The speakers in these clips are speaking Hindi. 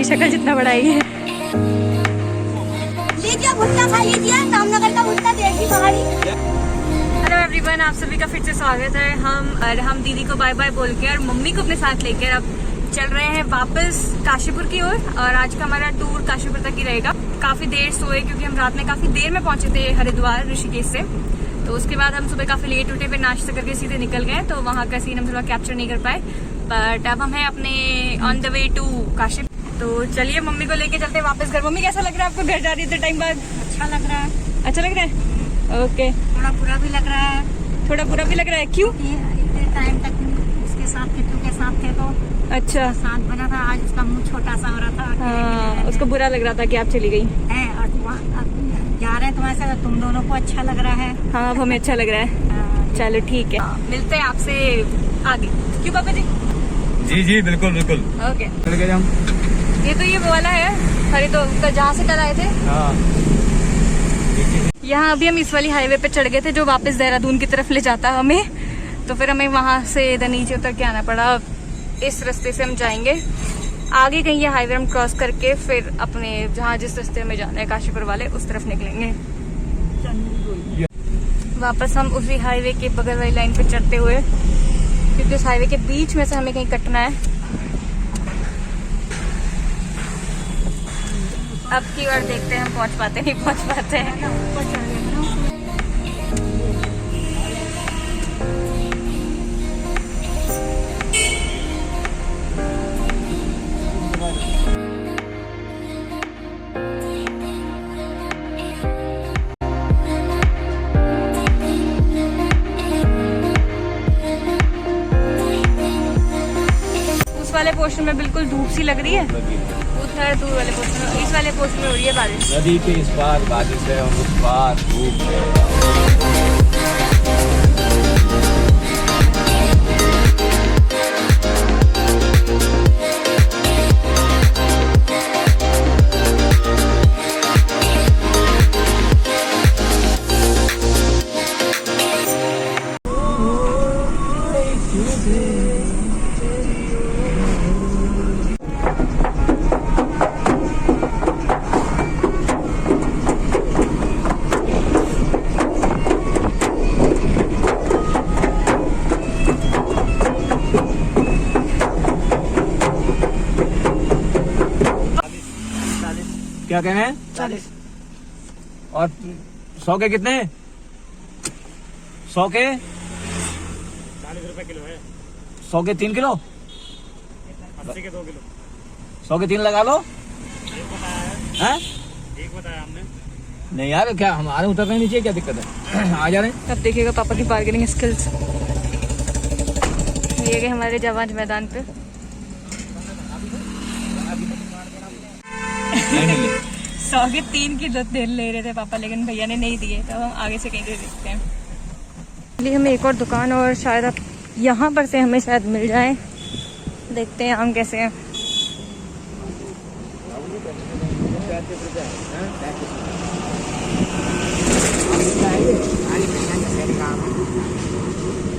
शक्ल जितना बड़ा ही है। लीजिए भुट्टा खा लीजिए, रामनगर का भुट्टा देसी पहाड़ी। हेलो एवरीवन, आप सभी का फिर से स्वागत है। हम दीदी को बाय बाय बोल के और मम्मी को अपने साथ लेकर अब चल रहे हैं वापस काशीपुर की ओर। और आज का हमारा टूर काशीपुर तक ही रहेगा। काफी देर सोए क्योंकि हम रात में काफी देर में पहुंचे थे हरिद्वार ऋषिकेश से। तो उसके बाद हम सुबह काफी लेट उठे, फिर नाश्ता करके सीधे निकल गए। तो वहाँ का सीन हम थोड़ा कैप्चर नहीं कर पाए, बट अब हम हैं अपने on the way to Kashi. तो चलिए मम्मी को लेके चलते हैं वापस घर। मम्मी कैसा लग रहा है आपको घर जा रही है इतने टाइम बाद? अच्छा लग रहा है। अच्छा लग रहा है? ओके। थोड़ा बुरा भी लग रहा है। थोड़ा बुरा भी लग रहा है? क्यों? इतने टाइम तक उसके साथ किट्टू के साथ थे तो अच्छा साथ बना था। आज उसका मुंह छोटा सा हो रहा था। हाँ, उसको बुरा लग रहा था कि आप चली गई है और जा रहे हैं तुम्हारे साथ, तुम दोनों को अच्छा लग रहा है। हाँ, अब हमें अच्छा लग रहा है। चलो ठीक है, मिलते हैं आपसे आगे। क्यों पापा जी? जी बिल्कुल बिल्कुल। ओके। चल गए हम। ये तो ये वो वाला है हरिद्वार जहाँ से कल आए थे। हाँ। यहाँ अभी हम इस वाली हाईवे पे चढ़ गए थे जो वापस देहरादून की तरफ ले जाता है हमें। तो फिर हमें वहां से इधर नीचे उतर के आना पड़ा। इस रास्ते से हम जाएंगे आगे, कहीं ये हाईवे हम क्रॉस करके फिर अपने जहाँ जिस रास्ते में जाना है काशीपुर वाले उस तरफ निकलेंगे। वापस हम उसी हाईवे के बगल वाली लाइन पे चढ़ते हुए, क्योंकि उस हाईवे के बीच में से हमें कहीं कटना है। अब की बार देखते हैं हम पहुंच पाते नहीं पहुंच पाते हैं। वाले पोर्शन में बिल्कुल धूप सी लग रही है, उधर दूर वाले पोर्शन में, इस वाले पोर्शन में हो रही है बारिश। नदी के इस पार बारिश है और उस पार धूप है। क्या कह रहे हैं? 40। और 100 के कितने? 100 के 40 रुपए किलो है। 100 के 3 किलो, 80 के 2 किलो। 100 के 3 लगा लो। एक बताया है। हैं? एक बताया हमने। नहीं यार, क्या हमारे उतरने नीचे क्या दिक्कत है? आ जा रहे हैं। अब देखिएगा पापा की बार्गेनिंग स्किल्स। ये गए हमारे जवान मैदान पे। नहीं मिले। 100 के 3 किलो तेल ले रहे थे पापा, लेकिन भैया ने नहीं दिए। तो हम आगे से कहीं से देखते हैं। इसलिए हमें एक और दुकान, और शायद अब यहाँ पर से हमें शायद मिल जाए। देखते हैं आम कैसे हैं।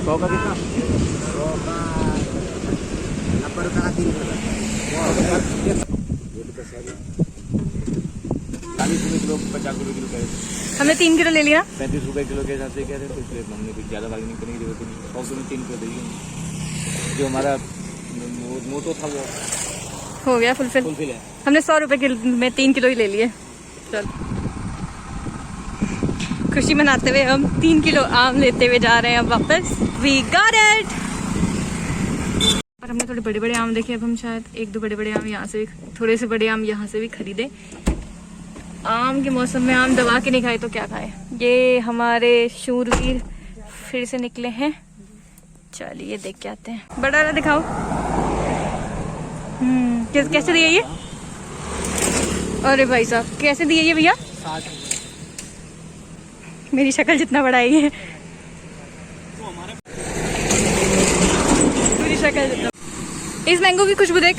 सौ का कितना? 40 रुपए किलो, 50 रुपए किलो कह। हमने 3 किलो ले लिया। 35 रुपए किलो के हिसाब से कह रहे थे, इसलिए हमने कुछ ज्यादा बार्गेनिंग करने की जरूरत नहीं। 100 किलो 3 किलो देगी। जो हमारा मोटो था वो हो गया फुलफिल है। हमने 100 रुपए किलो में 3 किलो ही ले लिए। चल, खुशी मनाते हुए हम 3 किलो आम लेते हुए जा रहे हैं अब वापस। We got it. पर हमने थोड़े बड़े बड़े आम देखे। अब हम शायद 1-2 बड़े बड़े आम यहाँ से भी, थोड़े से बड़े आम यहाँ से भी खरीदे। आम के मौसम में आम दबा के नहीं खाए तो क्या खाए। ये हमारे शूरवीर फिर से निकले हैं। चलिए देख के आते हैं। बड़ा वाला दिखाओ। कैसे दिए ये? अरे भाई साहब, कैसे दिए ये भैया? मेरी शक्ल जितना बड़ा है ये। मेरी शक्ल जितना। इस मैंगो की खुशबू देख,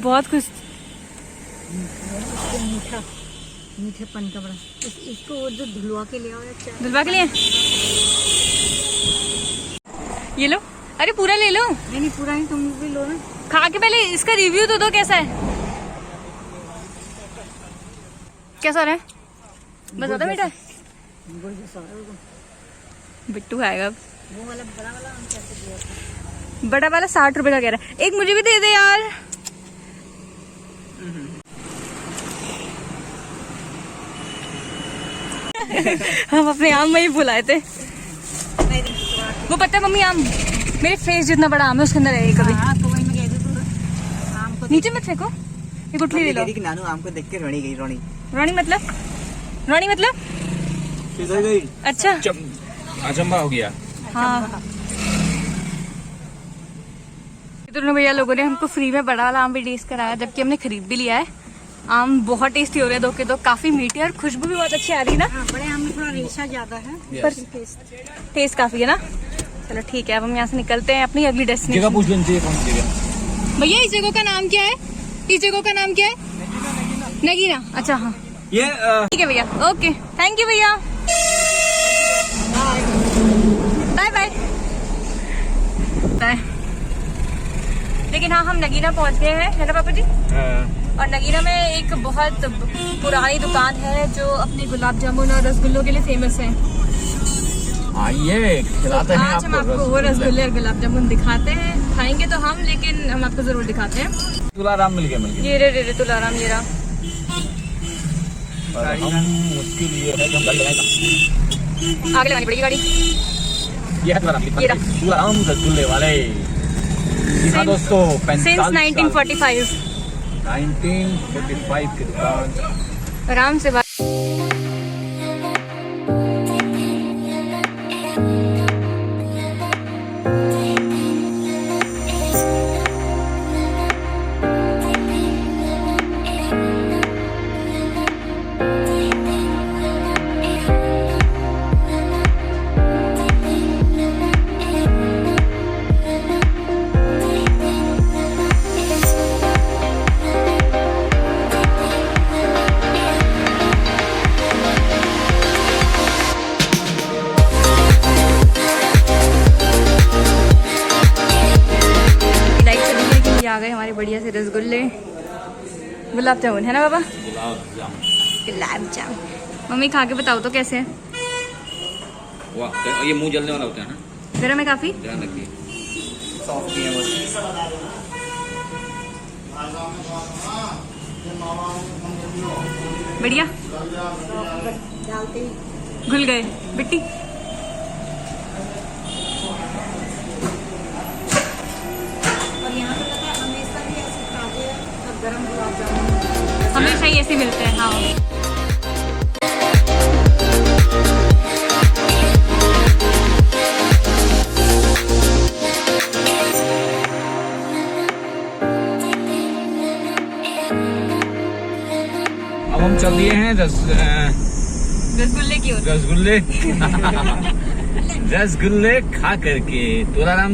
बहुत खुश। मीठा मीठेपन का बड़ा। इसको वो जो धुलवा के ले आओ या क्या? धुलवा के लिए ये लो। अरे पूरा ले लो, नहीं पूरा नहीं, तुम भी लो ना। खा के पहले इसका रिव्यू तो दो, कैसा है, कैसा रहा है, बता दो बेटा। बिट्टू खाएगा अब। वो वाला बड़ा वाला हम कैसे दिया था? बड़ा वाला 60 रुपए का कह रहा है, एक मुझे भी दे दे यार। हम अपने आम में ही बुलाए थे, वो पता है मम्मी, आम मेरे फेस जितना बड़ा आम है उसके अंदर है कभी। हाँ तो वही मैं कह रही थी, आम को नीचे मत फेंको, ये गुठली ले लो। नानू आम को देख के रोनी गई, रोनी रानी मतलब, रानी मतलब किधर गई? अच्छा अचंबा हो गया। हाँ, दोनों भैया लोगों ने हमको फ्री में बड़ा वाला आम भी टेस्ट कराया, जबकि हमने खरीद भी लिया है। आम बहुत टेस्टी हो रहे हैं, दो के दो काफी मीठे और खुशबू भी बहुत अच्छी आ रही है ना। हाँ, बड़े आम में थोड़ा रेशा ज्यादा है, पर टेस्ट काफी है ना। चलो ठीक है, अब हम यहाँ से निकलते हैं अपनी अगली डेस्टिनेशन। पूछ लेनी चाहिए, कौन सी जगह? भैया इस जगह का नाम क्या है, इस जगह का नाम क्या है? नगीना। अच्छा हाँ ये ठीक है भैया, ओके थैंक यू भैया, बाय बाय बाय। लेकिन हाँ, हम नगीना पहुंच गए हैं, है ना पापा जी। और नगीना में एक बहुत पुरानी दुकान है जो अपने गुलाब जामुन और रसगुल्लों के लिए फेमस है। आइए खिलाते हैं आज हम आपको वो रसगुल्ले और गुलाब जामुन दिखाते हैं, खाएंगे तो हम, लेकिन हम आपको जरूर दिखाते हैं। तुलाराम मिल गया। ये रे तुलाराम, ये रहा। मुश्किल ये है कि हम गाड़ी लगाएगा, आगे लगानी पड़ेगी गाड़ी। ये है तुलाराम रसगुल्ले वाले। हाँ दोस्तों, सिंस 1945 की दुकान। आराम से बात। आ गए हमारे बढ़िया से रसगुल्ले, गुलाब जामुन, है ना बाबा? गुलाब जामुन। मम्मी खा के बताओ तो कैसे है? वाह, ये मुंह जलने वाला होता है ना, गर्म है काफी। ध्यान रखिए। सॉफ्ट है बस। बढ़िया, डालते ही घुल गए बिट्टी। और यहाँ पे लगा हमेशा भी ऐसे ताजे और गरम गुलाब जामुन हमेशा ही ऐसे मिलते हैं। हाँ अब हम चल दिए हैं रसगुल्ले की ओर। रसगुल्ले रसगुल्ले खा करके तुलाराम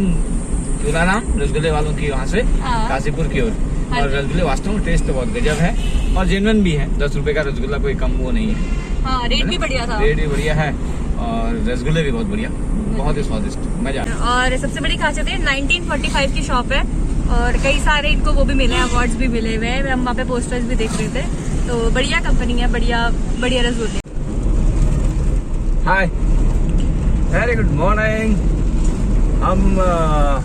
रसगुल्ले वालों की वहाँ से हाँ। काशीपुर की ओर। हाँ और जी। रसगुल्ले वास्तव में टेस्ट तो बहुत गजब है और जेन्युइन भी है। 10 रुपए का रसगुल्ला कोई कम वो नहीं है। हाँ, रेट भी बढ़िया था। रेट भी बढ़िया है और रसगुल्ले भी बहुत बढ़िया, बहुत ही स्वादिष्ट, मजा आया। और सबसे बड़ी खासियत है 1945 की शॉप है और कई सारे इनको वो भी मिले हैं, अवार्ड्स भी मिले हुए हैं। हम वहाँ पे पोस्टर्स भी देख रहे थे, तो बढ़िया कंपनी है, बढ़िया बढ़िया रसगुल्ले। हाय, वेरी गुड मॉर्निंग। हम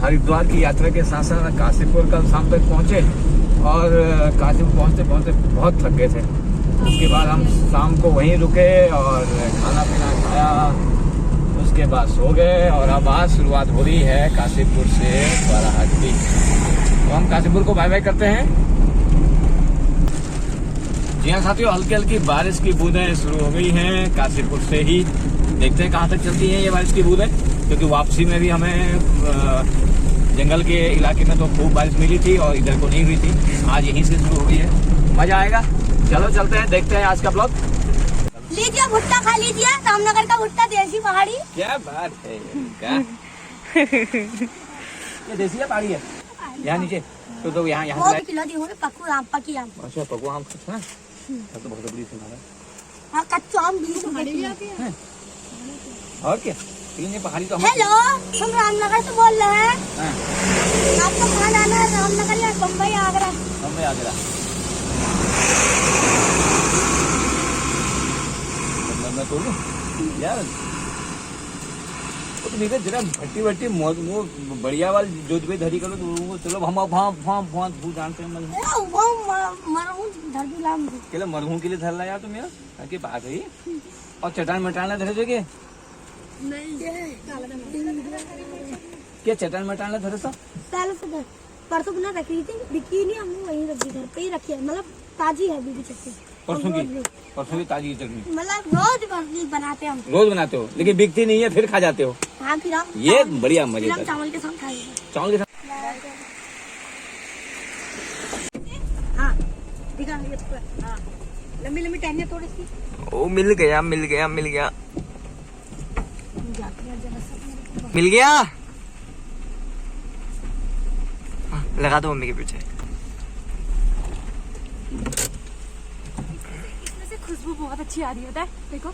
हरिद्वार की यात्रा के साथ साथ काशीपुर कल शाम तक पहुंचे और काशीपुर पहुंचते पहुंचते बहुत थक गए थे। उसके बाद हम शाम को वहीं रुके और खाना पीना खाया, उसके बाद सो गए और अब आज शुरुआत हो रही है काशीपुर से वाराणसी। तो हम काशीपुर को बाय बाय करते हैं। जी हाँ साथियों, हल्की हल्की बारिश की बूंदें शुरू हो गई हैं काशीपुर से ही। देखते हैं कहाँ तक चलती हैं ये बारिश की बूंदें, क्योंकि वापसी में भी हमें जंगल के इलाके में तो खूब बारिश मिली थी और इधर को नहीं हुई थी। आज यहीं से शुरू हो गई है, मजा आएगा। चलो चलते हैं, देखते हैं आज का ब्लॉग। लीजिए भुट्टा खा लीजिए, रामनगर का भुट्टा देसी पहाड़ी। क्या बात है, क्या ये देसी है पहाड़ी है? यहाँ नीचे तो यहाँ वो भी खिला दी होंगे, पक्कू आम, पकी आम। अच्छा पकुआ आम है तो बहुत बड़ी सुना है। हाँ, कच्चा आम 20 रुपए की। और क्या ये पहाड़ी तो हम हेलो, हम रामनगर से बोल रहे हैं। हाँ, आपको कहाँ जाना है? रामनगर या बम्बई, आगरा? बम्बई आगरा। मैं तो लूं यार, तो मेरे जरा भट्टी भट्टी वो बढ़िया वाली जो भी धरी करो तो चलो हम भू जानते हैं वो मरहूं धरती लाम के लिए मरहूं के लिए धर ला यार तुम यार ताकि पा गई और चट्टान मटाना धरे थे क्या चट्टान मटाना धरे सब पहले से परसों बना रखी थी, बिकी नहीं, हम वहीं रख दी, घर पे ही रखी है, मतलब ताजी है बीबी चटनी। परसों की ताजी चटनी मतलब रोज बनाते हैं हम। रोज बनाते हो लेकिन बिकती नहीं है, फिर खा जाते हो। हाँ, फिर हम ये बढ़िया मजे हम चावल के साथ खाएंगे। चावल के साथ। हाँ, दिखा ये तो। हाँ, लंबी लंबी टहनियाँ थोड़ी सी। ओ मिल गया हाँ, लगा दो मम्मी के पीछे। इसमें से खुशबू बहुत अच्छी आ रही होता है, देखो।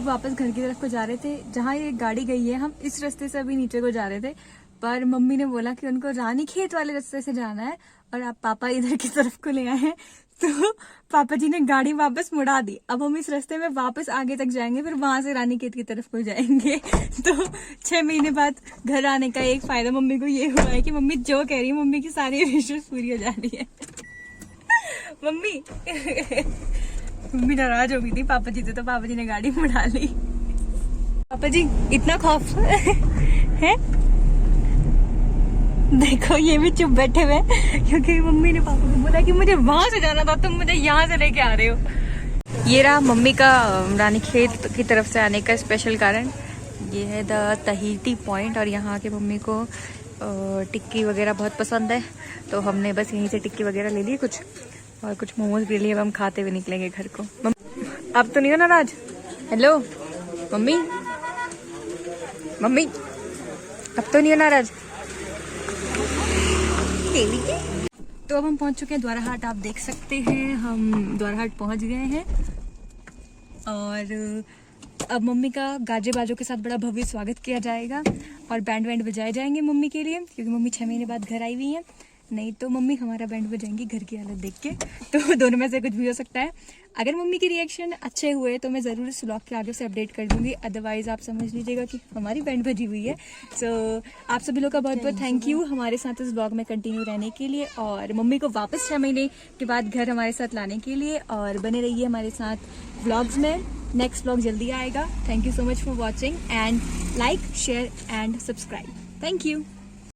वापस घर की तरफ को जा रहे थे, जहाँ ये गाड़ी गई है। हम इस रास्ते से अभी नीचे को जा रहे थे, पर मम्मी ने बोला कि उनको रानी खेत वाले रास्ते से जाना है और आप पापा इधर की तरफ को ले आए हैं, तो पापा जी ने गाड़ी वापस मुड़ा दी। अब हम इस रास्ते में वापस आगे तक जाएंगे, फिर वहां से रानी खेत की तरफ को जाएंगे। तो 6 महीने बाद घर आने का एक फायदा मम्मी को ये हुआ है कि मम्मी जो कह रही है, मम्मी की सारी विशेष पूरी हो जा रही है। मम्मी नाराज हो गई थी पापा जी से, तो पापा जी ने गाड़ी मुड़ा ली। पापा जी इतना खौफ है, देखो ये भी चुप बैठे हुए, क्योंकि मम्मी ने पापा को बोला कि मुझे वहां से जाना था, तुम मुझे यहाँ से लेके आ रहे हो। ये रहा मम्मी का रानी खेत की तरफ से आने का स्पेशल कारण। ये है द तहीटी पॉइंट, और यहाँ के मम्मी को टिक्की वगैरह बहुत पसंद है, तो हमने बस यहीं से टिक्की वगैरह ले ली कुछ, और कुछ मोमोज भी लिए। अब हम खाते हुए निकलेंगे घर को। अब तो नहीं हो नाराज? हेलो मम्मी, मम्मी अब तो नहीं हो नाराज? तो अब हम पहुंच चुके हैं द्वाराहाट। आप देख सकते हैं हम द्वाराहाट पहुंच गए हैं, और अब मम्मी का गाजे बाजों के साथ बड़ा भव्य स्वागत किया जाएगा, और बैंड वैंड बजाए जाएंगे मम्मी के लिए, क्योंकि मम्मी 6 महीने बाद घर आई हुई हैं। नहीं तो मम्मी हमारा बैंड बजाएंगी घर की हालत देख के, तो दोनों में से कुछ भी हो सकता है। अगर मम्मी के रिएक्शन अच्छे हुए तो मैं ज़रूर इस व्लॉग के आगे से अपडेट कर दूंगी, अदरवाइज़ आप समझ लीजिएगा कि हमारी बैंड बजी हुई है। सो आप सभी लोग का बहुत बहुत थैंक यू हमारे साथ इस व्लॉग में कंटिन्यू रहने के लिए, और मम्मी को वापस 6 महीने के बाद घर हमारे साथ लाने के लिए, और बने रहिए हमारे साथ व्लॉग्स में। नेक्स्ट व्लॉग जल्दी आएगा। Thank you so much for watching, and like, share and subscribe. Thank you.